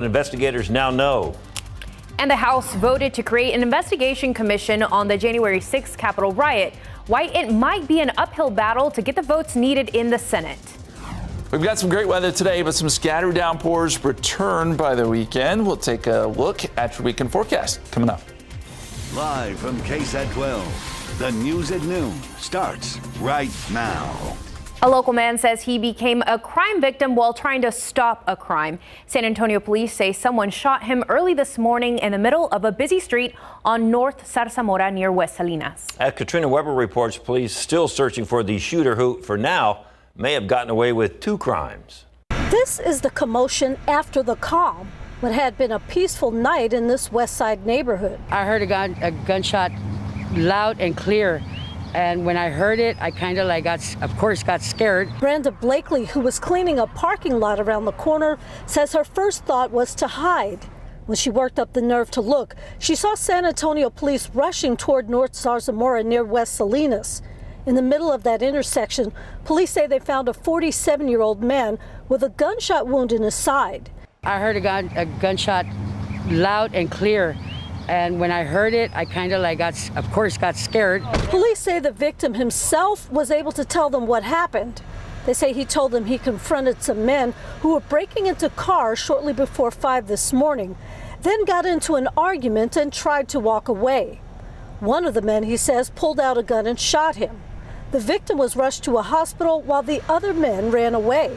Investigators now know. And the House voted to create an investigation commission on the January 6th Capitol riot. Why it might be an uphill battle to get the votes needed in the Senate. We've got some great weather today, but some scattered downpours return by the weekend. We'll take a look at your weekend forecast coming up. Live from KSAT 12, the news at noon starts right now. A local man says he became a crime victim while trying to stop a crime. San Antonio police say someone shot him early this morning in the middle of a busy street on North Zarzamora near West Salinas. As Katrina Weber reports, police still searching for the shooter who, for now, may have gotten away with 2 crimes. This is the commotion after the calm, what had been a peaceful night in this West Side neighborhood. I heard a gunshot loud and clear. And when I heard it, I kind of got scared. Brenda Blakely, who was cleaning a parking lot around the corner, says her first thought was to hide. When she worked up the nerve to look, she saw San Antonio police rushing toward North Zarzamora near West Salinas. In the middle of that intersection, police say they found a 47-year-old man with a gunshot wound in his side. I heard a gunshot loud and clear. And when I heard it, I kind of got scared. Police say the victim himself was able to tell them what happened. They say he told them he confronted some men who were breaking into cars shortly before 5 this morning, then got into an argument and tried to walk away. One of the men, he says, pulled out a gun and shot him. The victim was rushed to a hospital while the other men ran away.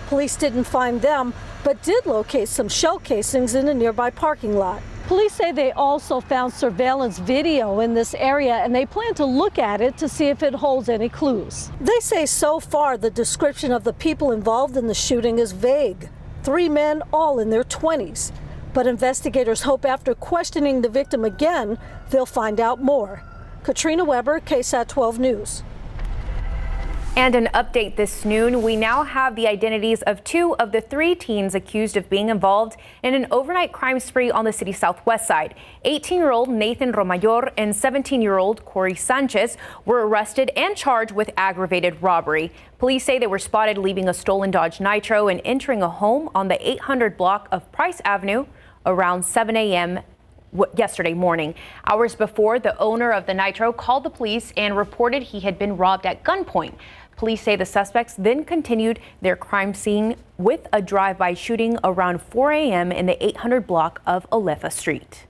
Police didn't find them, but did locate some shell casings in a nearby parking lot. Police say they also found surveillance video in this area, and they plan to look at it to see if it holds any clues. They say so far the description of the people involved in the shooting is vague. 3 men, all in their 20s. But investigators hope after questioning the victim again, they'll find out more. Katrina Weber, KSAT 12 News. And an update this noon, we now have the identities of 2 of the 3 teens accused of being involved in an overnight crime spree on the city's southwest side. 18-year-old Nathan Romayor and 17-year-old Corey Sanchez were arrested and charged with aggravated robbery. Police say they were spotted leaving a stolen Dodge Nitro and entering a home on the 800 block of Price Avenue around 7 a.m. yesterday morning. Hours before, the owner of the Nitro called the police and reported he had been robbed at gunpoint. Police say the suspects then continued their crime scene with a drive-by shooting around 4 a.m. in the 800 block of Alefa Street.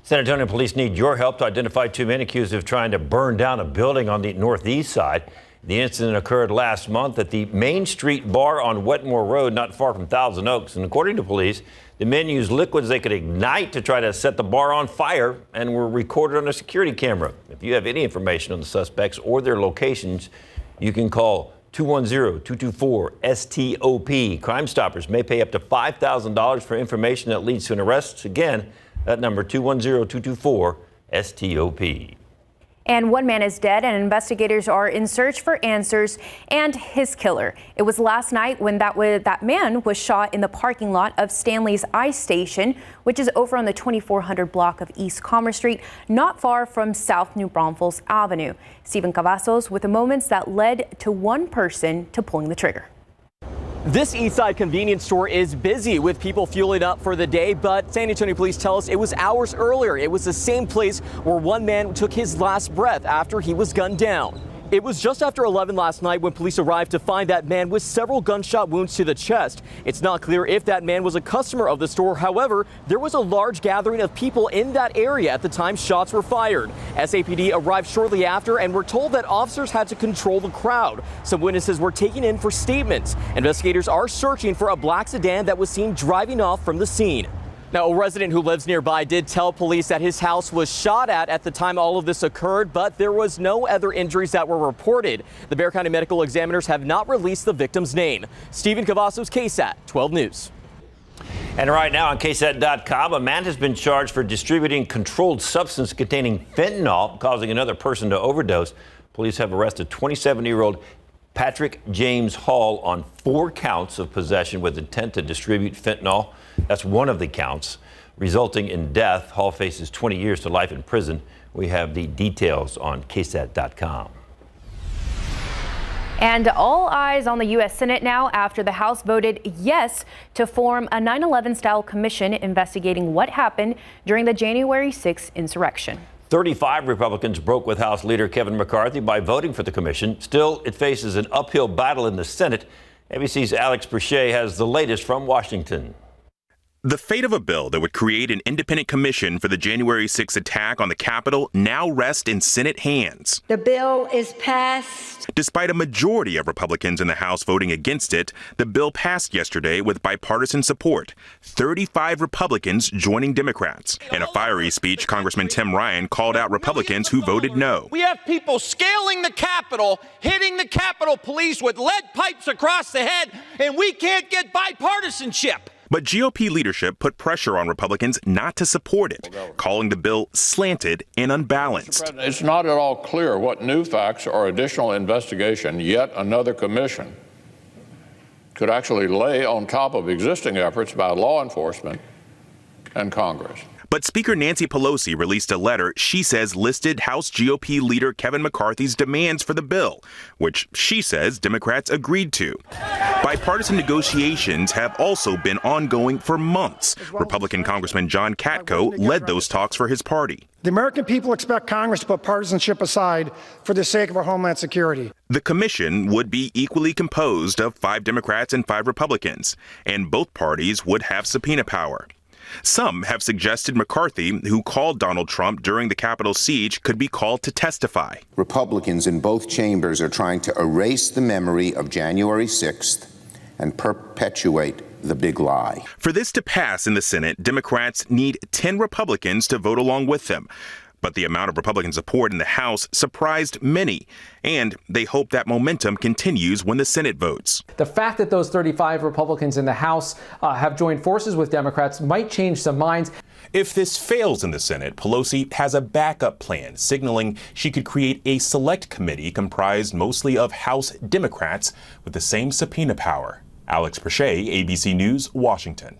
San Antonio police need your help to identify 2 men accused of trying to burn down a building on the northeast side. The incident occurred last month at the Main Street Bar on Wetmore Road, not far from Thousand Oaks. And according to police, the men used liquids they could ignite to try to set the bar on fire and were recorded on a security camera. If you have any information on the suspects or their locations, you can call 210-224-STOP. Crime Stoppers may pay up to $5,000 for information that leads to an arrest. Again, that number 210-224-STOP. And 1 man is dead, and investigators are in search for answers and his killer. It was last night when that man was shot in the parking lot of Stanley's Ice Station, which is over on the 2400 block of East Commerce Street, not far from South New Braunfels Avenue. Stephen Cavazos with the moments that led to one person to pulling the trigger. This Eastside convenience store is busy with people fueling up for the day, but San Antonio police tell us it was hours earlier. It was the same place where one man took his last breath after he was gunned down. It was just after 11 last night when police arrived to find that man with several gunshot wounds to the chest. It's not clear if that man was a customer of the store. However, there was a large gathering of people in that area at the time shots were fired. SAPD arrived shortly after and were told that officers had to control the crowd. Some witnesses were taken in for statements. Investigators are searching for a black sedan that was seen driving off from the scene. Now, a resident who lives nearby did tell police that his house was shot at the time all of this occurred, but there was no other injuries that were reported. The Bexar County medical examiners have not released the victim's name. Stephen Cavazos, KSAT 12 News. And right now on KSAT.com, a man has been charged for distributing controlled substance containing fentanyl, causing another person to overdose. Police have arrested 27-year-old Patrick James Hall on 4 counts of possession with intent to distribute fentanyl. That's one of the counts, resulting in death. Hall faces 20 years to life in prison. We have the details on KSAT.com. And all eyes on the U.S. Senate now after the House voted yes to form a 9/11 style commission investigating what happened during the January 6th insurrection. 35 Republicans broke with House Leader Kevin McCarthy by voting for the commission. Still, it faces an uphill battle in the Senate. ABC's Alex Perche has the latest from Washington. The fate of a bill that would create an independent commission for the January 6th attack on the Capitol now rests in Senate hands. The bill is passed. Despite a majority of Republicans in the House voting against it, the bill passed yesterday with bipartisan support, 35 Republicans joining Democrats. In a fiery speech, Congressman Tim Ryan called out Republicans who voted no. We have people scaling the Capitol, hitting the Capitol Police with lead pipes across the head, and we can't get bipartisanship. But GOP leadership put pressure on Republicans not to support it, calling the bill slanted and unbalanced. It's not at all clear what new facts or additional investigation yet another commission could actually lay on top of existing efforts by law enforcement and Congress. But Speaker Nancy Pelosi released a letter she says listed House GOP leader Kevin McCarthy's demands for the bill, which she says Democrats agreed to. Bipartisan negotiations have also been ongoing for months. Republican Congressman John Katko led those talks for his party. The American people expect Congress to put partisanship aside for the sake of our homeland security. The commission would be equally composed of 5 Democrats and 5 Republicans, and both parties would have subpoena power. Some have suggested McCarthy, who called Donald Trump during the Capitol siege, could be called to testify. Republicans in both chambers are trying to erase the memory of January 6th and perpetuate the big lie. For this to pass in the Senate, Democrats need 10 Republicans to vote along with them. But the amount of Republican support in the House surprised many, and they hope that momentum continues when the Senate votes. The fact that those 35 Republicans in the House have joined forces with Democrats might change some minds. If this fails in the Senate, Pelosi has a backup plan, signaling she could create a select committee comprised mostly of House Democrats with the same subpoena power. Alex Perche, ABC News, Washington.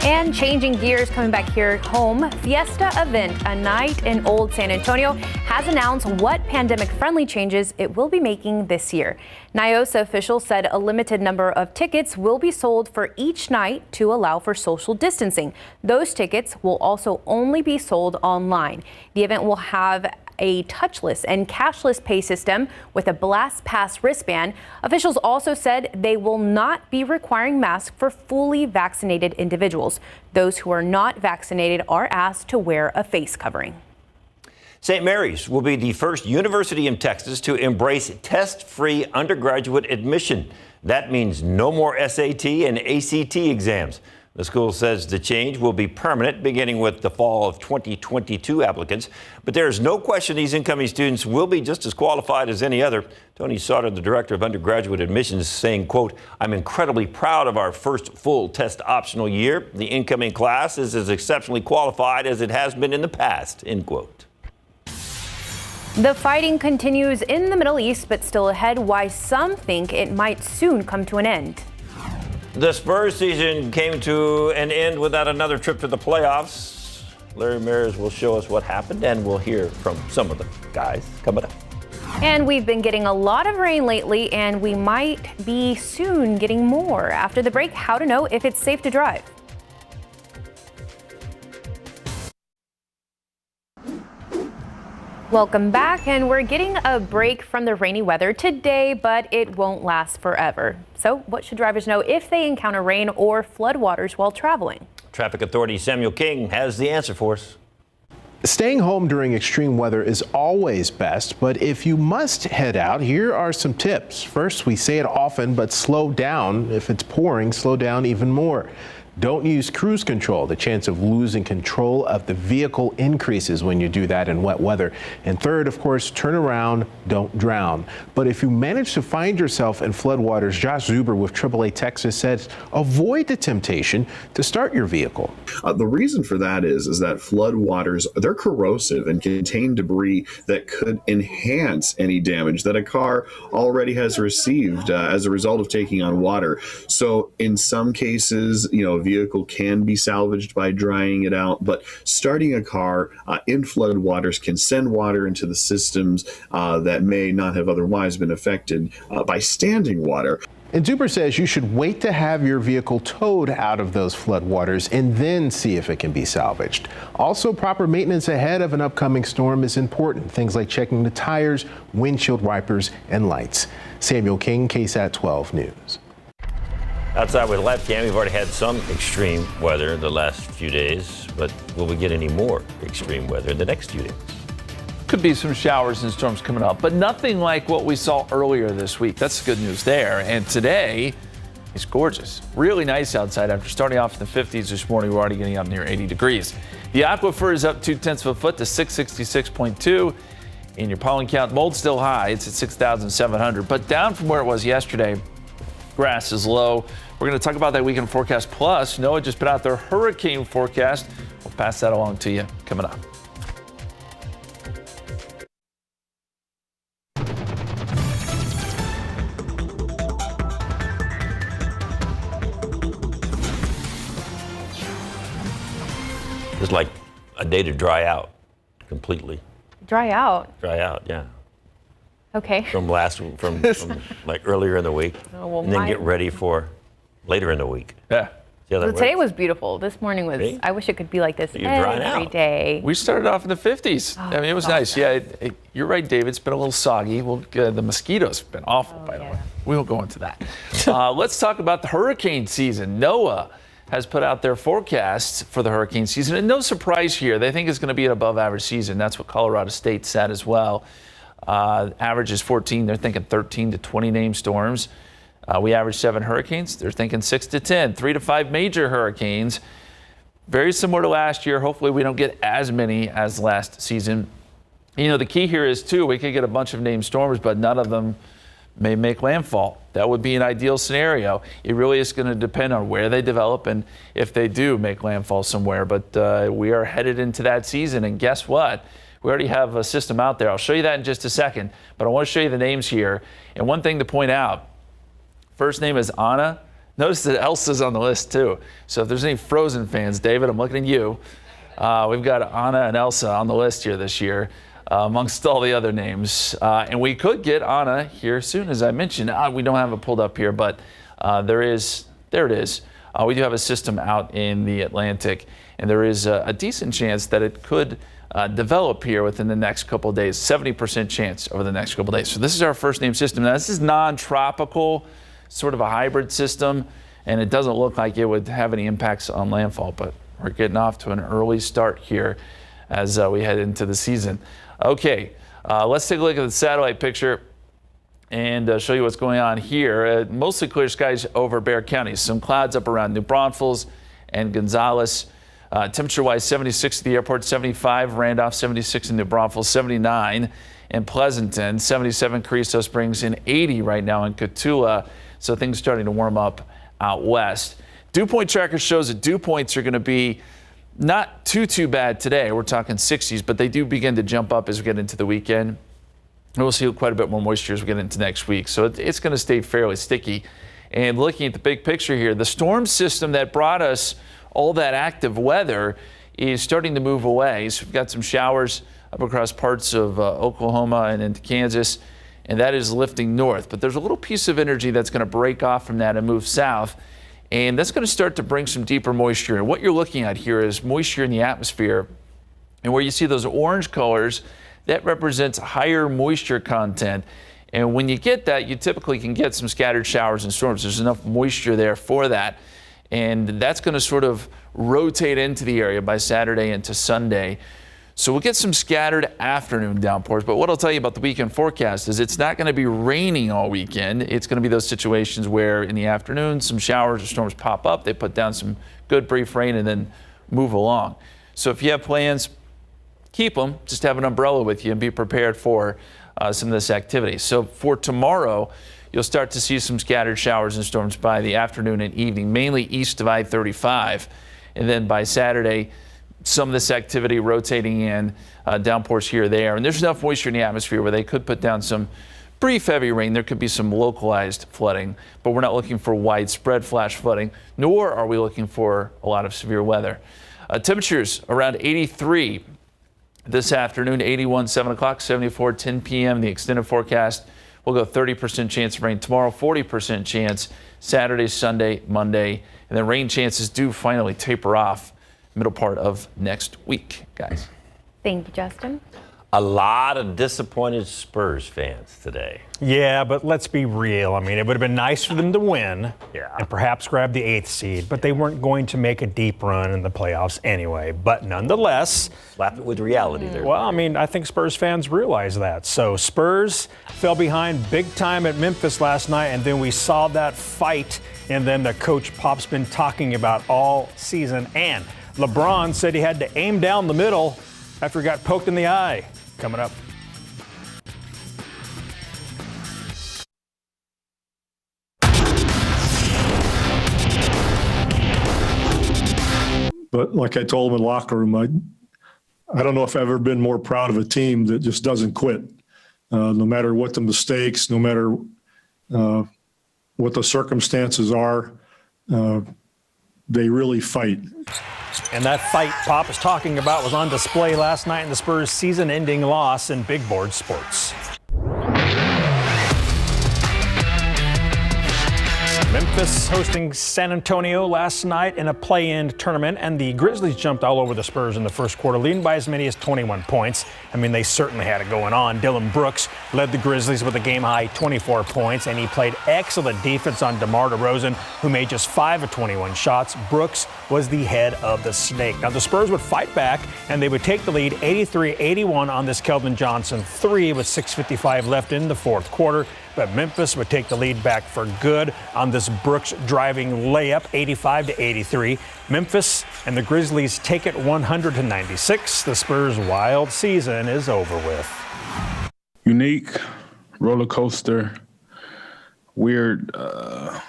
And changing gears, coming back here home, Fiesta event, a night in Old San Antonio, has announced what pandemic-friendly changes it will be making this year. NIOSA officials said a limited number of tickets will be sold for each night to allow for social distancing. Those tickets will also only be sold online. The event will have a touchless and cashless pay system with a Blast Pass wristband. Officials also said they will not be requiring masks for fully vaccinated individuals. Those who are not vaccinated are asked to wear a face covering. St. Mary's will be the first university in Texas to embrace test-free undergraduate admission. That means no more SAT and ACT exams. The school says the change will be permanent, beginning with the fall of 2022 applicants. But there is no question these incoming students will be just as qualified as any other. Tony Sauter, the director of undergraduate admissions, saying, quote, "I'm incredibly proud of our first full test optional year. The incoming class is as exceptionally qualified as it has been in the past," end quote. The fighting continues in the Middle East, but still ahead, why some think it might soon come to an end. The Spurs season came to an end without another trip to the playoffs. Larry Mares will show us what happened, and we'll hear from some of the guys coming up. And we've been getting a lot of rain lately, and we might be soon getting more. After the break, how to know if it's safe to drive. Welcome back, and we're getting a break from the rainy weather today, but it won't last forever. So what should drivers know if they encounter rain or floodwaters while traveling? Traffic Authority Samuel King has the answer for us. Staying home during extreme weather is always best, but if you must head out, here are some tips. First, we say it often, but slow down. If it's pouring, slow down even more. Don't use cruise control. The chance of losing control of the vehicle increases when you do that in wet weather. And third, of course, turn around, don't drown. But if you manage to find yourself in floodwaters, Josh Zuber with AAA Texas says avoid the temptation to start your vehicle. The reason for that is that floodwaters, they're corrosive and contain debris that could enhance any damage that a car already has received as a result of taking on water. So in some cases, vehicle can be salvaged by drying it out, but starting a car in flood waters can send water into the systems that may not have otherwise been affected by standing water. And Zuber says you should wait to have your vehicle towed out of those floodwaters and then see if it can be salvaged. Also, proper maintenance ahead of an upcoming storm is important. Things like checking the tires, windshield wipers, and lights. Samuel King, KSAT 12 News. Outside with live cam, we've already had some extreme weather the last few days, but will we get any more extreme weather in the next few days? Could be some showers and storms coming up, but nothing like what we saw earlier this week. That's the good news there. And today is gorgeous. Really nice outside. After starting off in the 50s this morning, we're already getting up near 80 degrees. The aquifer is up 0.2 of a foot to 666.2. And your pollen count, mold still high. It's at 6,700, but down from where it was yesterday. Grass is low. We're going to talk about that weekend forecast. Plus, NOAA just put out their hurricane forecast. We'll pass that along to you coming up. It's like a day to dry out completely. Dry out? Dry out, yeah. Okay. From like earlier in the week, and then get ready for later in the week. Yeah. Well, today was beautiful. This morning was, See? I wish it could be like this You're drying every out. day. We started off in the 50s. I mean, it was nice. Yeah, you're right, David. It's been a little soggy. Well, the mosquitoes have been awful, by the way. We won't go into that. Let's talk about the hurricane season. NOAA has put out their forecasts for the hurricane season. And no surprise here. They think it's going to be an above average season. That's what Colorado State said as well. Average is 14. They're thinking 13 to 20 named storms. We average 7 hurricanes. They're thinking 6 to 10, 3 to 5 major hurricanes. Very similar to last year. Hopefully we don't get as many as last season. You know, the key here is, too, we could get a bunch of named storms, but none of them may make landfall. That would be an ideal scenario. It really is going to depend on where they develop and if they do make landfall somewhere. But we are headed into that season, and guess what? We already have a system out there. I'll show you that in just a second, but I want to show you the names here. And one thing to point out, first name is Anna. Notice that Elsa's on the list too. So if there's any Frozen fans, David, I'm looking at you. We've got Anna and Elsa on the list here this year, amongst all the other names. And we could get Anna here soon, as I mentioned. We don't have it pulled up here, but there it is. We do have a system out in the Atlantic, and there is a decent chance that it could develop here within the next couple of days, 70% chance over the next couple of days. So this is our first name system. Now, this is non-tropical, sort of a hybrid system, and it doesn't look like it would have any impacts on landfall, but we're getting off to an early start here as we head into the season. Okay, let's take a look at the satellite picture and show you what's going on here. Mostly clear skies over Bexar County. Some clouds up around New Braunfels and Gonzales. Temperature-wise, 76 at the airport, 75 Randolph, 76 in New Braunfels, 79 in Pleasanton, 77 Carrizo Springs, and 80 right now in Cotulla. So things starting to warm up out west. Dew point tracker shows that dew points are going to be not too bad today. We're talking 60s, but they do begin to jump up as we get into the weekend. And we'll see quite a bit more moisture as we get into next week. So it's going to stay fairly sticky. And looking at the big picture here, the storm system that brought us all that active weather is starting to move away. So we've got some showers up across parts of Oklahoma and into Kansas, and that is lifting north. But there's a little piece of energy that's going to break off from that and move south, and that's going to start to bring some deeper moisture. And what you're looking at here is moisture in the atmosphere, and where you see those orange colors, that represents higher moisture content. And when you get that, you typically can get some scattered showers and storms. There's enough moisture there for that. And that's going to sort of rotate into the area by Saturday into Sunday. So we'll get some scattered afternoon downpours. But what I'll tell you about the weekend forecast is it's not going to be raining all weekend. It's going to be those situations where in the afternoon some showers or storms pop up. They put down some good brief rain and then move along. So if you have plans, keep them. Just have an umbrella with you and be prepared for some of this activity. So for tomorrow, you'll start to see some scattered showers and storms by the afternoon and evening, mainly east of I-35. And then by Saturday, some of this activity rotating in, downpours here or there. And there's enough moisture in the atmosphere where they could put down some brief heavy rain. There could be some localized flooding, but we're not looking for widespread flash flooding, nor are we looking for a lot of severe weather. Temperatures around 83 this afternoon, 81, 7 o'clock, 74, 10 p.m. The extended forecast will go 30% chance of rain tomorrow, 40% chance Saturday, Sunday, Monday, and then rain chances do finally taper off middle part of next week, guys. Thank you, Justin. A lot of disappointed Spurs fans today. Yeah, but let's be real. I mean, it would have been nice for them to win and perhaps grab the 8th seed, but they weren't going to make a deep run in the playoffs anyway. But nonetheless, slap it with reality there. Well, I mean, I think Spurs fans realize that. So Spurs fell behind big time at Memphis last night, and then we saw that fight, and then the coach Pop's been talking about all season. And LeBron said he had to aim down the middle after he got poked in the eye. Coming up. But like I told him in the locker room, I don't know if I've ever been more proud of a team that just doesn't quit. No matter what the mistakes, no matter what the circumstances are, they really fight. And that fight Pop is talking about was on display last night in the Spurs' season-ending loss in big board sports. Memphis hosting San Antonio last night in a play-in tournament, and the Grizzlies jumped all over the Spurs in the first quarter, leading by as many as 21 points. I mean, they certainly had it going on. Dillon Brooks led the Grizzlies with a game-high 24 points, and he played excellent defense on DeMar DeRozan, who made just 5 of 21 shots. Brooks was the head of the snake. Now, the Spurs would fight back, and they would take the lead 83-81 on this Keldon Johnson 3 with 6:55 left in the fourth quarter. But Memphis would take the lead back for good on this Brooks driving layup, 85-83. Memphis and the Grizzlies take it 100-96. The Spurs' wild season is over with. Unique, roller coaster, weird. I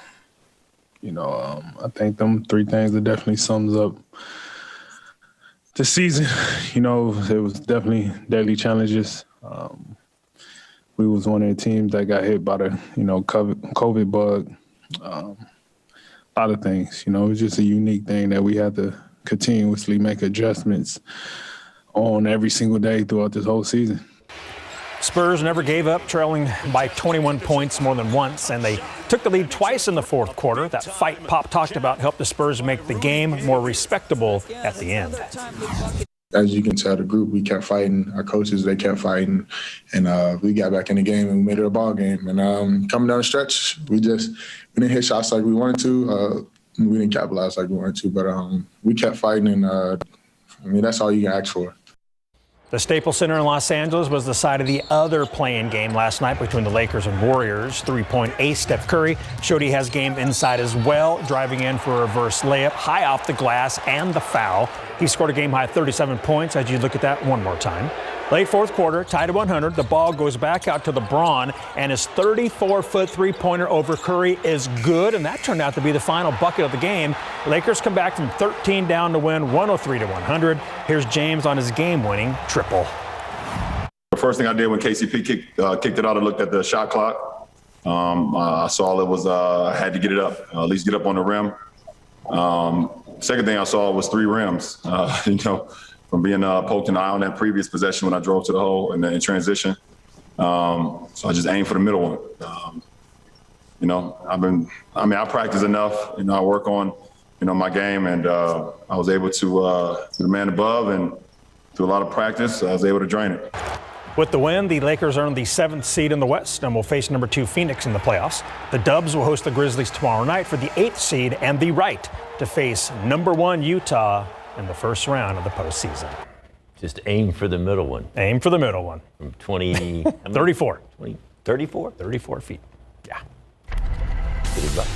think them 3 things that definitely sums up the season. It was definitely daily challenges. We was one of the teams that got hit by the, COVID bug. A lot of things, it was just a unique thing that we had to continuously make adjustments on every single day throughout this whole season. Spurs never gave up, trailing by 21 points more than once, and they took the lead twice in the fourth quarter. That fight Pop talked about helped the Spurs make the game more respectable at the end. As you can tell, the group, we kept fighting. Our coaches, they kept fighting. And we got back in the game and we made it a ball game. And coming down the stretch, we didn't hit shots like we wanted to. We didn't capitalize like we wanted to. But we kept fighting. And, that's all you can ask for. The Staples Center in Los Angeles was the site of the other play-in game last night between the Lakers and Warriors. Three-point ace Steph Curry showed he has game inside as well, driving in for a reverse layup, high off the glass and the foul. He scored a game-high 37 points as you look at that one more time. Late fourth quarter, tied at 100. The ball goes back out to LeBron, and his 34-foot three-pointer over Curry is good, and that turned out to be the final bucket of the game. Lakers come back from 13 down to win 103-100. Here's James on his game-winning triple. The first thing I did when KCP kicked it out, I looked at the shot clock. I saw it was I had to get it up, at least get up on the rim. Second thing I saw was 3 rims. From being poked in the eye on that previous possession when I drove to the hole and then in transition. So I just aimed for the middle one. I practice enough. I work on, my game, and I was able to the man above, and through a lot of practice, I was able to drain it. With the win, the Lakers earned the 7th seed in the West and will face number 2 Phoenix in the playoffs. The Dubs will host the Grizzlies tomorrow night for the 8th seed and the right to face number 1 Utah in the first round of the postseason. Just aim for the middle one. Aim for the middle one. From 20... 34. 34? 34 feet. Yeah. Good luck.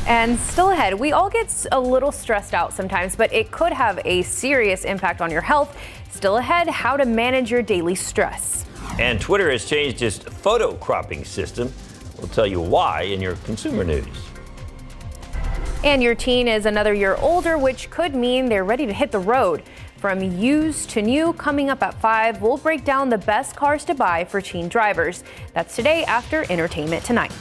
And still ahead, we all get a little stressed out sometimes, but it could have a serious impact on your health. Still ahead, how to manage your daily stress. And Twitter has changed its photo cropping system. We'll tell you why in your consumer news. And your teen is another year older, which could mean they're ready to hit the road. From used to new, coming up at 5, we'll break down the best cars to buy for teen drivers. That's today after Entertainment Tonight.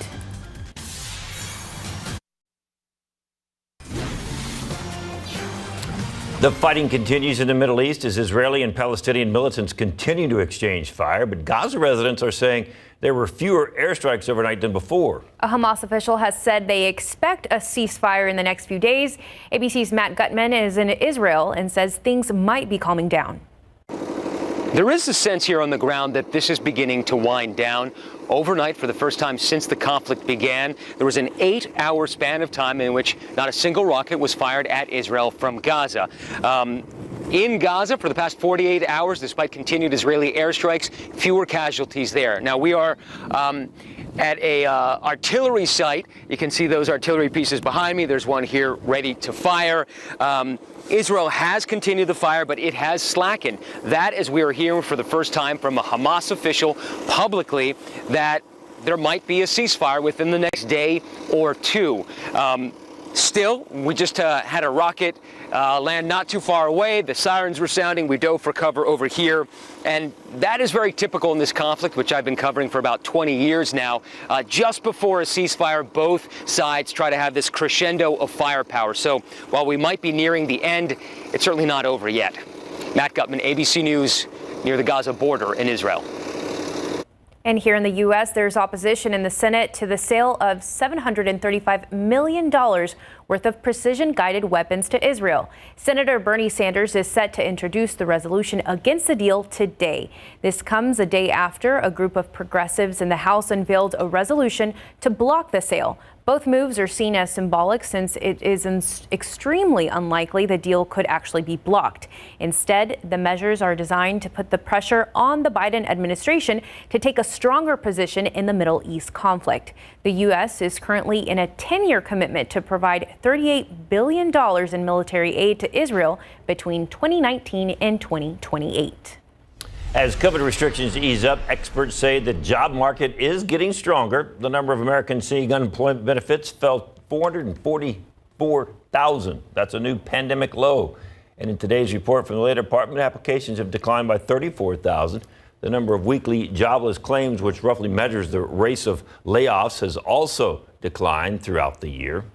The fighting continues in the Middle East as Israeli and Palestinian militants continue to exchange fire, but Gaza residents are saying there were fewer airstrikes overnight than before. A Hamas official has said they expect a ceasefire in the next few days. ABC's Matt Gutman is in Israel and says things might be calming down. There is a sense here on the ground that this is beginning to wind down. Overnight, for the first time since the conflict began, there was an 8-hour span of time in which not a single rocket was fired at Israel from Gaza. In Gaza, for the past 48 hours, despite continued Israeli airstrikes, fewer casualties there. Now, we are at a artillery site. You can see those artillery pieces behind me. There's one here ready to fire. Israel has continued the fire, but it has slackened. That, as we are hearing for the first time from a Hamas official publicly, that there might be a ceasefire within the next day or two. Still, we just had a rocket land not too far away. The sirens were sounding. We dove for cover over here. And that is very typical in this conflict, which I've been covering for about 20 years now. Just before a ceasefire, both sides try to have this crescendo of firepower. So while we might be nearing the end, it's certainly not over yet. Matt Gutman, ABC News, near the Gaza border in Israel. And here in the U.S., there's opposition in the Senate to the sale of $735 million worth of precision-guided weapons to Israel. Senator Bernie Sanders is set to introduce the resolution against the deal today. This comes a day after a group of progressives in the House unveiled a resolution to block the sale. Both moves are seen as symbolic since it is extremely unlikely the deal could actually be blocked. Instead, the measures are designed to put the pressure on the Biden administration to take a stronger position in the Middle East conflict. The U.S. is currently in a 10-year commitment to provide $38 billion in military aid to Israel between 2019 and 2028. As COVID restrictions ease up, experts say the job market is getting stronger. The number of Americans seeking unemployment benefits fell 444,000. That's a new pandemic low. And in today's report from the Labor Department, applications have declined by 34,000. The number of weekly jobless claims, which roughly measures the rate of layoffs, has also declined throughout the year.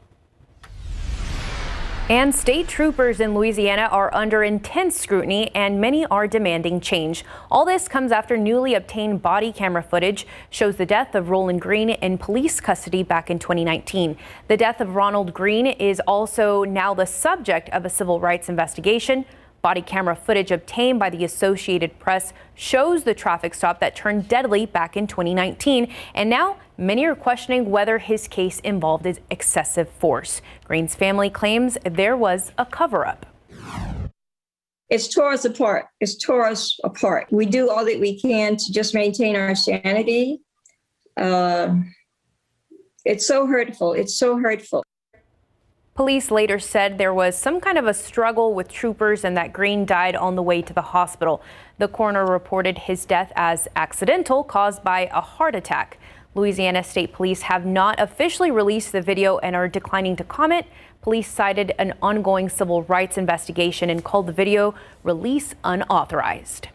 And state troopers in Louisiana are under intense scrutiny, and many are demanding change. All this comes after newly obtained body camera footage shows the death of Roland Green in police custody back in 2019. The death of Ronald Green is also now the subject of a civil rights investigation. Body camera footage obtained by the Associated Press shows the traffic stop that turned deadly back in 2019. And now many are questioning whether his case involved excessive force. Green's family claims there was a cover-up. It's tore us apart. It's tore us apart. We do all that we can to just maintain our sanity. It's so hurtful. It's so hurtful. Police later said there was some kind of a struggle with troopers and that Green died on the way to the hospital. The coroner reported his death as accidental, caused by a heart attack. Louisiana State Police have not officially released the video and are declining to comment. Police cited an ongoing civil rights investigation and called the video release unauthorized.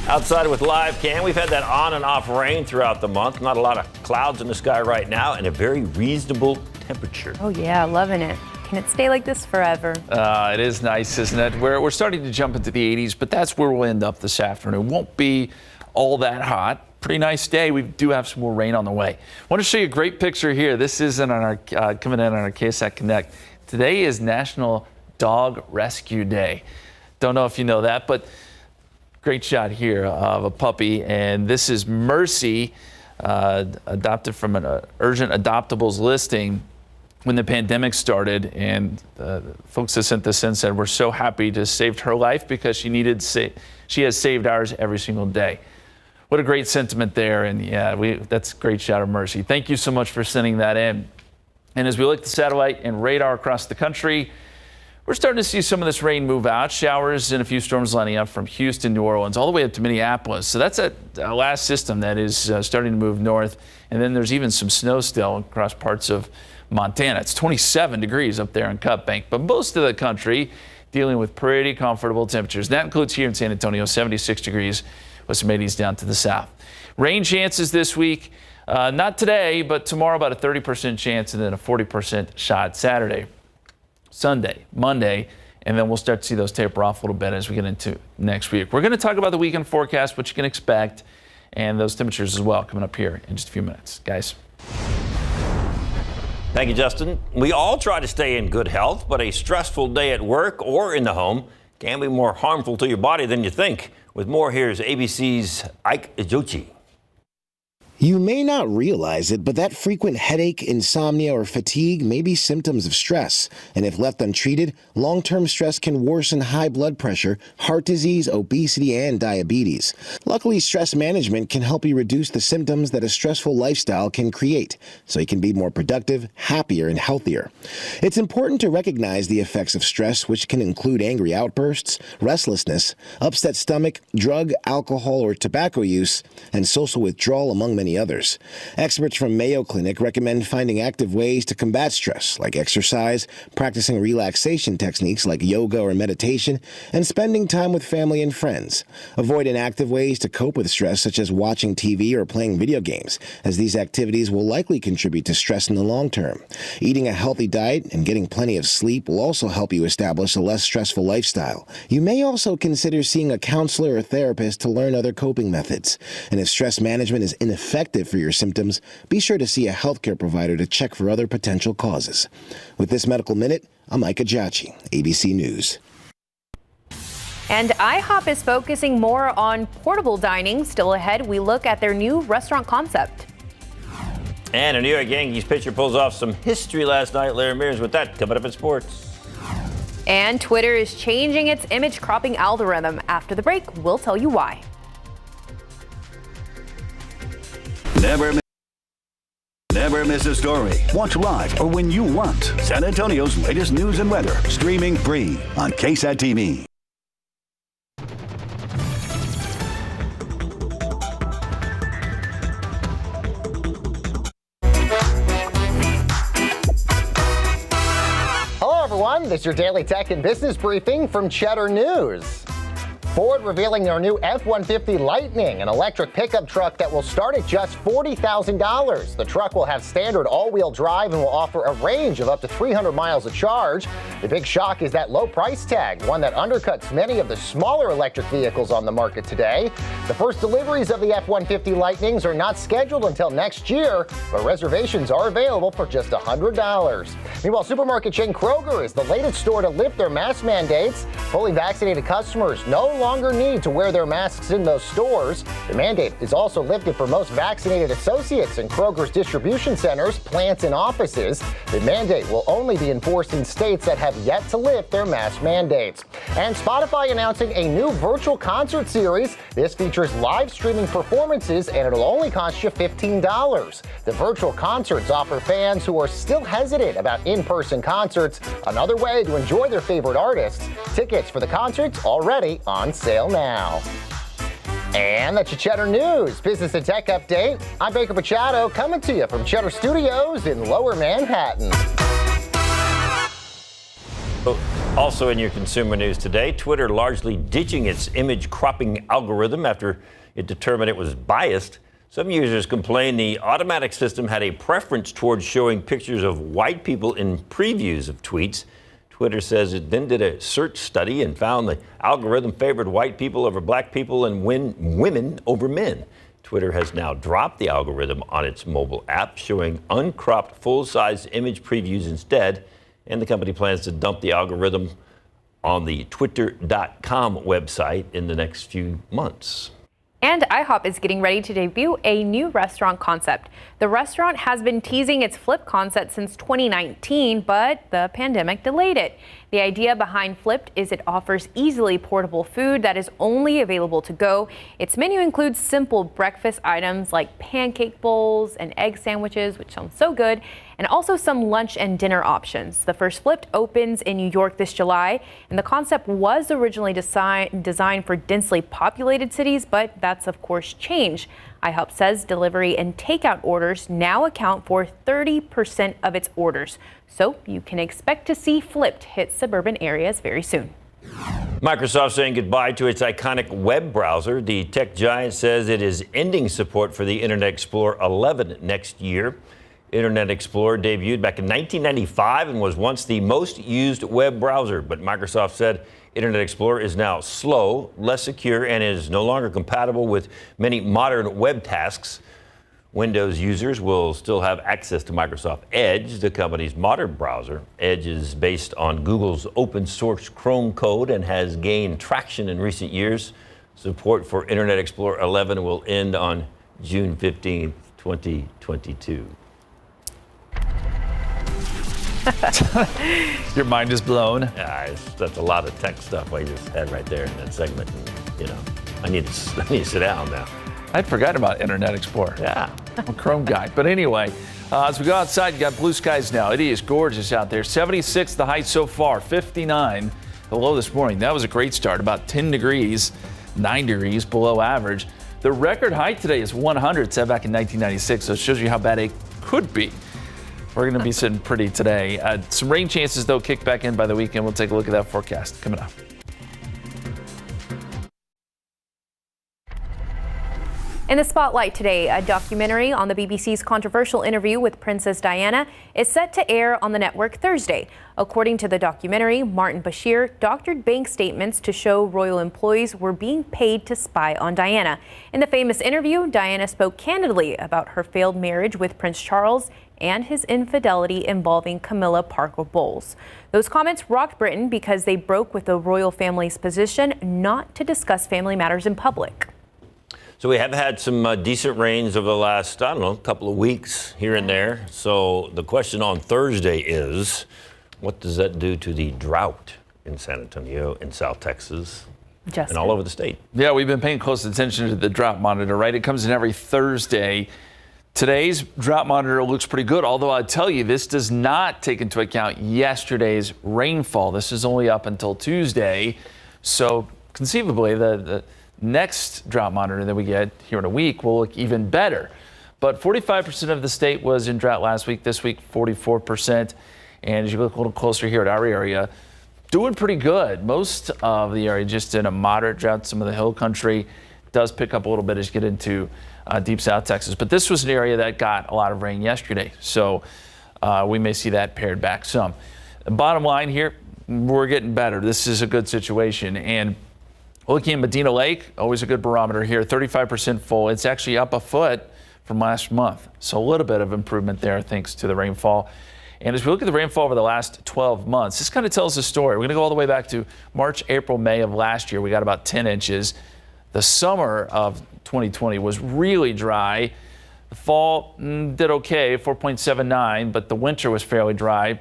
Outside with Live Cam, we've had that on and off rain throughout the month. Not a lot of clouds in the sky right now and a very reasonable temperature. Oh yeah, loving it. Can it stay like this forever? It is nice, isn't it? We're starting to jump into the 80s, but that's where we'll end up this afternoon. It won't be all that hot. Pretty nice day. We do have some more rain on the way. I want to show you a great picture here. This is on our coming in on our KSAT Connect. Today is National Dog Rescue Day. Don't know if you know that, but great shot here of a puppy, and this is Mercy, adopted from an urgent adoptables listing when the pandemic started, and folks that sent this in said we're so happy to have saved her life because she has saved ours every single day. What a great sentiment there, and yeah, that's a great shot of Mercy. Thank you so much for sending that in. And as we look at the satellite and radar across the country, we're starting to see some of this rain move out. Showers and a few storms lining up from Houston, New Orleans, all the way up to Minneapolis. So that's a last system that is starting to move north. And then there's even some snow still across parts of Montana. It's 27 degrees up there in Cut Bank, but most of the country dealing with pretty comfortable temperatures. That includes here in San Antonio, 76 degrees with some 80s down to the south. Rain chances this week, not today, but tomorrow about a 30% chance and then a 40% shot Saturday, Sunday, Monday, and then we'll start to see those taper off a little bit as we get into next week. We're going to talk about the weekend forecast, what you can expect, and those temperatures as well coming up here in just a few minutes. Guys. Thank you, Justin. We all try to stay in good health, but a stressful day at work or in the home can be more harmful to your body than you think. With more, here's ABC's Ike Ezuchi. You may not realize it, but that frequent headache, insomnia, or fatigue may be symptoms of stress. And if left untreated, long-term stress can worsen high blood pressure, heart disease, obesity, and diabetes. Luckily, stress management can help you reduce the symptoms that a stressful lifestyle can create, so you can be more productive, happier, and healthier. It's important to recognize the effects of stress, which can include angry outbursts, restlessness, upset stomach, drug, alcohol, or tobacco use, and social withdrawal, among many others. Experts from Mayo Clinic recommend finding active ways to combat stress, like exercise, practicing relaxation techniques like yoga or meditation, and spending time with family and friends. Avoid inactive ways to cope with stress, such as watching TV or playing video games, as these activities will likely contribute to stress in the long term. Eating a healthy diet and getting plenty of sleep will also help you establish a less stressful lifestyle. You may also consider seeing a counselor or therapist to learn other coping methods. And if stress management is ineffective for your symptoms, be sure to see a healthcare provider to check for other potential causes. With this Medical Minute, I'm Ike Ezuchi, ABC News. And iHop is focusing more on portable dining. Still ahead, we look at their new restaurant concept. And a New York Yankees pitcher pulls off some history last night. Larry Mears with that coming up in sports. And Twitter is changing its image cropping algorithm. After the break, we'll tell you why. Never miss a story. Watch live or when you want. San Antonio's latest news and weather. Streaming free on KSAT TV. Hello, everyone. This is your daily tech and business briefing from Cheddar News. Ford revealing their new F-150 Lightning, an electric pickup truck that will start at just $40,000. The truck will have standard all-wheel drive and will offer a range of up to 300 miles of charge. The big shock is that low price tag, one that undercuts many of the smaller electric vehicles on the market today. The first deliveries of the F-150 Lightnings are not scheduled until next year, but reservations are available for just $100. Meanwhile, supermarket chain Kroger is the latest store to lift their mask mandates. Fully vaccinated customers no longer need to wear their masks in those stores. The mandate is also lifted for most vaccinated associates in Kroger's distribution centers, plants, and offices. The mandate will only be enforced in states that have yet to lift their mask mandates. And Spotify announcing a new virtual concert series. This features live streaming performances, and it'll only cost you $15. The virtual concerts offer fans who are still hesitant about in-person concerts another way to enjoy their favorite artists. Tickets for the concerts already on sale now. And that's your Cheddar News Business and Tech Update. I'm Baker Pachado coming to you from Cheddar Studios in Lower Manhattan. Also in your consumer news today, Twitter largely ditching its image cropping algorithm after it determined it was biased. Some users complained the automatic system had a preference towards showing pictures of white people in previews of tweets. Twitter says it then did a search study and found the algorithm favored white people over black people and women over men. Twitter has now dropped the algorithm on its mobile app, showing uncropped full-size image previews instead, and the company plans to dump the algorithm on the twitter.com website in the next few months. And iHop is getting ready to debut a new restaurant concept. The restaurant has been teasing its Flip concept since 2019, but the pandemic delayed it. The idea behind Flipped is it offers easily portable food that is only available to go. Its menu includes simple breakfast items like pancake bowls and egg sandwiches, which sounds so good, and also some lunch and dinner options. The first Flipped opens in New York this July, and the concept was originally designed for densely populated cities, but that's of course changed. iHop says delivery and takeout orders now account for 30% of its orders. So you can expect to see Flipped hit suburban areas very soon. Microsoft saying goodbye to its iconic web browser. The tech giant says it is ending support for the Internet Explorer 11 next year. Internet Explorer debuted back in 1995 and was once the most used web browser. But Microsoft said Internet Explorer is now slow, less secure, and is no longer compatible with many modern web tasks. Windows users will still have access to Microsoft Edge, the company's modern browser. Edge is based on Google's open source Chrome code and has gained traction in recent years. Support for Internet Explorer 11 will end on June 15, 2022. Your mind is blown. Yeah, that's a lot of tech stuff I just had right there in that segment. And, I need to sit down now. I'd forgotten about Internet Explorer. Yeah. I'm a Chrome guy. But anyway, as we go outside, you got blue skies now. It is gorgeous out there. 76 the high so far, 59 the low this morning. That was a great start. About 10 degrees, 9 degrees below average. The record height today is 100, set back in 1996. So it shows you how bad it could be. We're going to be sitting pretty today. Some rain chances, though, kick back in by the weekend. We'll take a look at that forecast coming up. In the spotlight today, a documentary on the BBC's controversial interview with Princess Diana is set to air on the network Thursday. According to the documentary, Martin Bashir doctored bank statements to show royal employees were being paid to spy on Diana. In the famous interview, Diana spoke candidly about her failed marriage with Prince Charles and his infidelity involving Camilla Parker Bowles. Those comments rocked Britain because they broke with the royal family's position not to discuss family matters in public. So we have had some decent rains over the last, couple of weeks here and there. So the question on Thursday is, what does that do to the drought in San Antonio, in South Texas, and all over the state? Yeah, we've been paying close attention to the drought monitor, right? It comes in every Thursday. Today's drought monitor looks pretty good, although I tell you, this does not take into account yesterday's rainfall. This is only up until Tuesday. So conceivably, the next drought monitor that we get here in a week will look even better. But 45% of the state was in drought last week. This week, 44%. And as you look a little closer here at our area, doing pretty good. Most of the area just in a moderate drought. Some of the hill country does pick up a little bit as you get into deep South Texas. But this was an area that got a lot of rain yesterday. So we may see that pared back some. The bottom line here, we're getting better. This is a good situation. And looking at Medina Lake, always a good barometer here, 35% full. It's actually up a foot from last month. So a little bit of improvement there thanks to the rainfall. And as we look at the rainfall over the last 12 months, this kind of tells a story. We're going to go all the way back to March, April, May of last year. We got about 10 inches. The summer of 2020 was really dry. The fall did okay, 4.79, but the winter was fairly dry.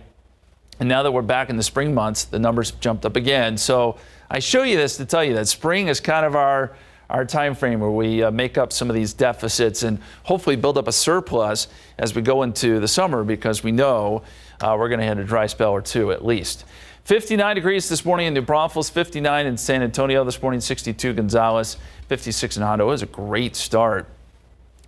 And now that we're back in the spring months, the numbers jumped up again. So I show you this to tell you that spring is kind of our time frame where we make up some of these deficits and hopefully build up a surplus as we go into the summer, because we know we're going to hit a dry spell or two at least. 59 degrees this morning in New Braunfels, 59 in San Antonio this morning, 62 Gonzales, 56 in Hondo. It was a great start.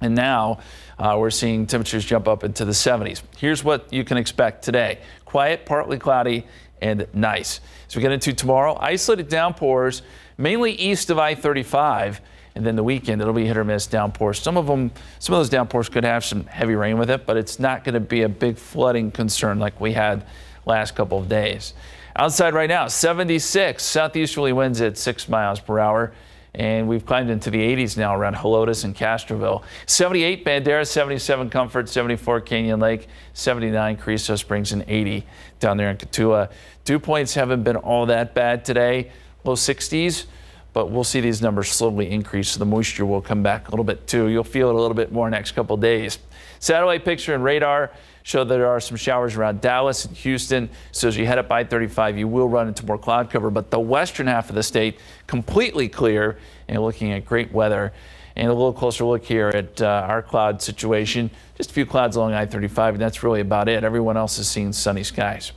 And now we're seeing temperatures jump up into the 70s. Here's what you can expect today. Quiet, partly cloudy, and nice. As we get into tomorrow, isolated downpours, mainly east of I-35. And then the weekend, it'll be hit or miss downpours. Some of those downpours could have some heavy rain with it, but it's not going to be a big flooding concern like we had last couple of days. Outside right now, 76, southeasterly winds at 6 miles per hour. And we've climbed into the 80s now around Helotes and Castroville. 78 Bandera, 77 Comfort, 74 Canyon Lake, 79 Carrizo Springs, and 80 down there in Cotulla. Dew points haven't been all that bad today, low 60s, but we'll see these numbers slowly increase, so the moisture will come back a little bit too. You'll feel it a little bit more next couple days. Satellite picture and radar show that there are some showers around Dallas and Houston. So as you head up I-35, you will run into more cloud cover, but the western half of the state completely clear and looking at great weather. And a little closer look here at our cloud situation. Just a few clouds along I-35, and that's really about it. Everyone else is seeing sunny skies.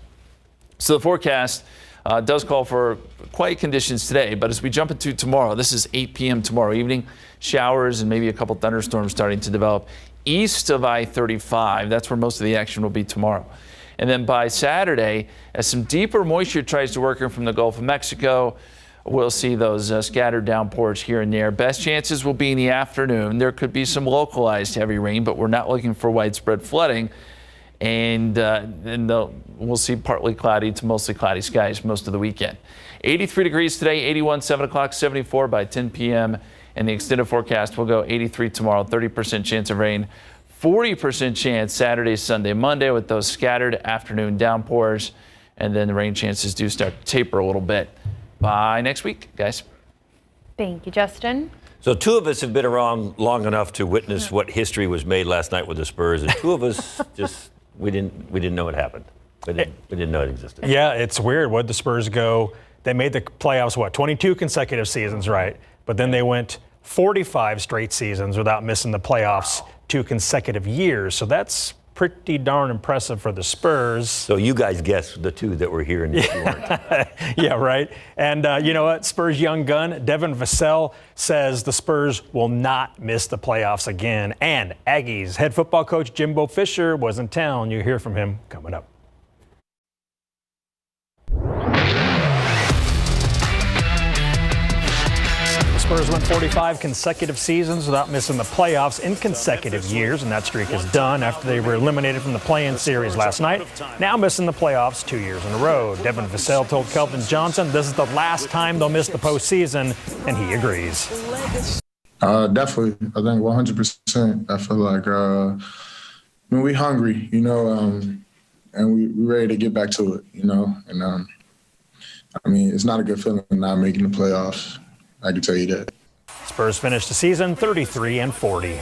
So the forecast It does call for quiet conditions today, but as we jump into tomorrow, this is 8 p.m. tomorrow evening, showers and maybe a couple thunderstorms starting to develop east of I-35. That's where most of the action will be tomorrow. And then by Saturday, as some deeper moisture tries to work in from the Gulf of Mexico, we'll see those scattered downpours here and there. Best chances will be in the afternoon. There could be some localized heavy rain, but we're not looking for widespread flooding. And then we'll see partly cloudy to mostly cloudy skies most of the weekend. 83 degrees today, 81, 7 o'clock, 74 by 10 p.m. And the extended forecast will go 83 tomorrow, 30% chance of rain, 40% chance Saturday, Sunday, Monday with those scattered afternoon downpours. And then the rain chances do start to taper a little bit by next week, guys. Thank you, Justin. So two of us have been around long enough to witness what history was made last night with the Spurs, and two of us just we didn't know it happened. We didn't know it existed. Yeah, it's weird. Where'd the Spurs go? They made the playoffs, 22 consecutive seasons, right? But then they went 45 straight seasons without missing the playoffs 2 consecutive years. So that's pretty darn impressive for the Spurs. So you guys guessed the two that were here and you weren't. Yeah, right. And you know what? Spurs young gun, Devin Vassell, says the Spurs will not miss the playoffs again. And Aggies head football coach Jimbo Fisher was in town. You'll hear from him coming up. Spurs went 45 consecutive seasons without missing the playoffs in consecutive years, and that streak is done after they were eliminated from the play-in series last night. Now missing the playoffs 2 years in a row. Devin Vassell told Kelvin Johnson this is the last time they'll miss the postseason, and he agrees. Definitely. I think 100%. I feel like we hungry, and we ready to get back to it, And it's not a good feeling not making the playoffs. I can tell you that. Spurs finished the season 33-40.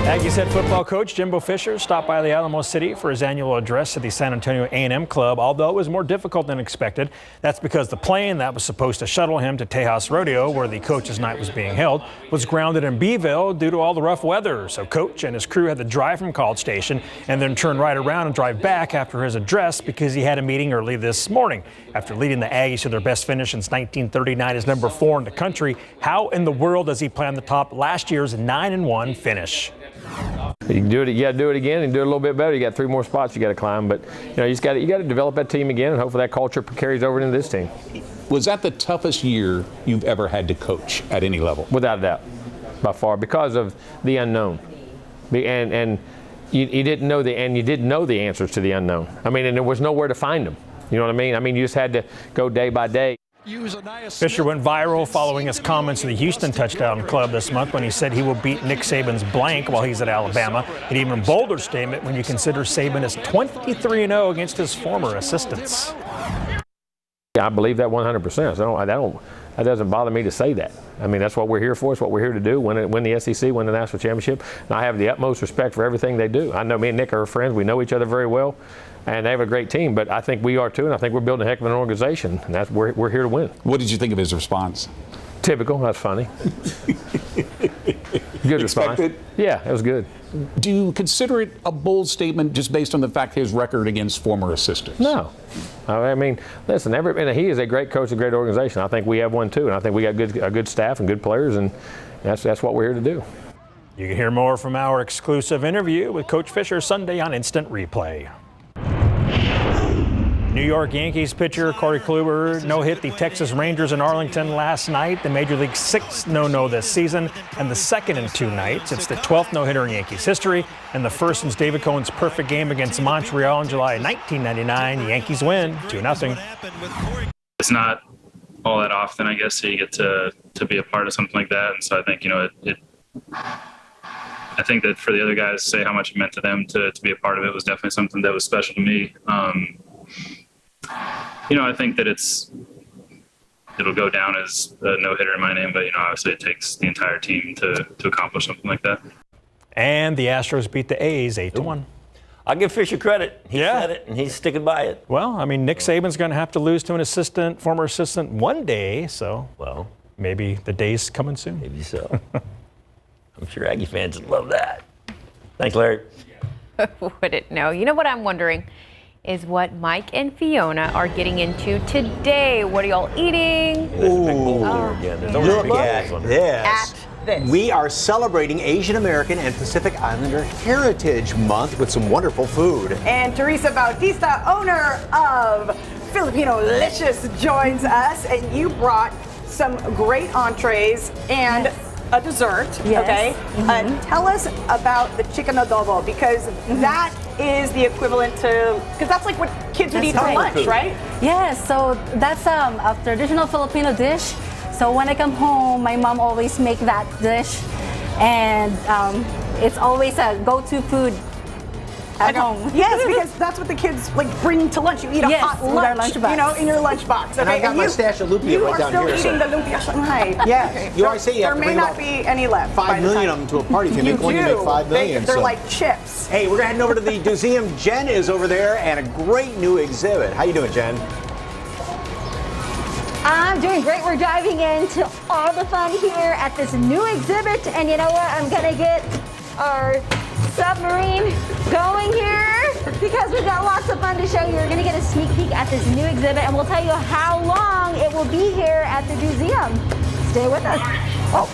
Aggies head football coach Jimbo Fisher stopped by the Alamo City for his annual address to the San Antonio A&M club, although it was more difficult than expected. That's because the plane that was supposed to shuttle him to Tejas Rodeo, where the coaches' night was being held, was grounded in Beeville due to all the rough weather. So coach and his crew had to drive from College Station and then turn right around and drive back after his address because he had a meeting early this morning. After leading the Aggies to their best finish since 1939 as number 4 in the country, how in the world does he plan to top last year's 9-1 finish? You can do it. You got to do it again and do it a little bit better. You got 3 more spots you got to climb, but you got to develop that team again, and hopefully that culture carries over into this team. Was that the toughest year you've ever had to coach at any level? Without a doubt, by far, because of the unknown, and you didn't know the answers to the unknown. And there was nowhere to find them. You know what I mean? You just had to go day by day. Fisher went viral following his comments to the Houston Touchdown Club this month when he said he will beat Nick Saban's blank while he's at Alabama. An even bolder statement when you consider Saban is 23-0 against his former assistants. Yeah, I believe that 100%. That doesn't bother me to say that. That's what we're here for. It's what we're here to do, win the SEC, win the national championship. And I have the utmost respect for everything they do. I know me and Nick are friends. We know each other very well. And they have a great team, but I think we are too, and I think we're building a heck of an organization, and we're here to win. What did you think of his response? Typical. That's funny. Good response. Yeah, it was good. Do you consider it a bold statement just based on the fact his record against former assistants? No. Listen, he is a great coach, a great organization. I think we have one too, and I think we got a good staff and good players, and that's what we're here to do. You can hear more from our exclusive interview with Coach Fisher Sunday on Instant Replay. New York Yankees pitcher Corey Kluber no-hit the Texas Rangers in Arlington last night, the Major League's 6th no-no this season and the 2nd in 2 nights. It's the 12th no-hitter in Yankees history and the first since David Cohen's perfect game against Montreal in July 1999. The Yankees win 2-0. It's not all that often, I guess, so you get to be a part of something like that. And so I think, I think that for the other guys to say how much it meant to them to be a part of it was definitely something that was special to me. I think that it'll go down as a no-hitter in my name, but obviously it takes the entire team to accomplish something like that. And the Astros beat the A's 8-1. I'll give Fisher credit. He said it, and he's sticking by it. Well, Nick Saban's going to have to lose to an former assistant one day, so maybe the day's coming soon. Maybe so. I'm sure Aggie fans would love that. Thanks, Larry. Wouldn't know. You know what I'm wondering? is what Mike and Fiona are getting into today. What are y'all eating? There's a big bowl there again. There's always Look big at bowls on this. This. We are celebrating Asian American and Pacific Islander Heritage Month with some wonderful food. And Teresa Bautista, owner of Filipino Licious, joins us. And you brought some great entrees and a dessert. Yes. Okay. Tell us about the chicken adobo, because that is the equivalent to, because that's like what kids would eat for lunch, right? Yes. So that's a traditional Filipino dish. So when I come home, my mom always make that dish, and it's always a go-to food at home. Yes, because that's what the kids like bring to lunch. You eat a hot lunch, lunchbox. You know, in your lunchbox. Okay? And I got my stash of lumpia right down here. You are still eating the lumpia Shanghai. Yes. Okay. You always say you have there to may bring not about be any left. 5 million of them to a party. If you make one, you make 5 million. They're like chips. Hey, we're heading over to the museum. Jen is over there, and a great new exhibit. How you doing, Jen? I'm doing great. We're diving into all the fun here at this new exhibit. And you know what? I'm going to get our submarine going here because we've got lots of fun to show you. We're going to get a sneak peek at this new exhibit, and we'll tell you how long it will be here at the museum. Stay with us. Oh.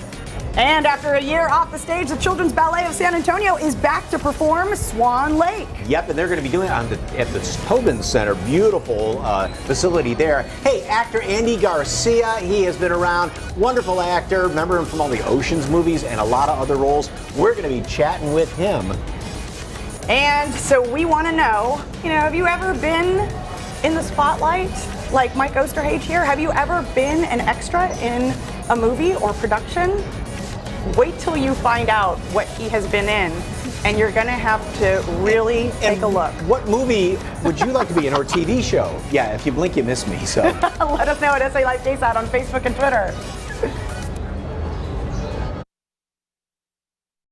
And after a year off the stage, the Children's Ballet of San Antonio is back to perform Swan Lake. Yep, and they're going to be doing it at the Tobin Center. Beautiful facility there. Hey, actor Andy Garcia, he has been around. Wonderful actor. Remember him from all the Oceans movies and a lot of other roles. We're going to be chatting with him. And so we want to know, have you ever been in the spotlight like Mike Osterhage here? Have you ever been an extra in a movie or production? Wait till you find out what he has been in, and you're going to have to really take a look. What movie would you like to be in, or TV show? Yeah, if you blink, you miss me. So let us know at SA Live KSAT on Facebook and Twitter.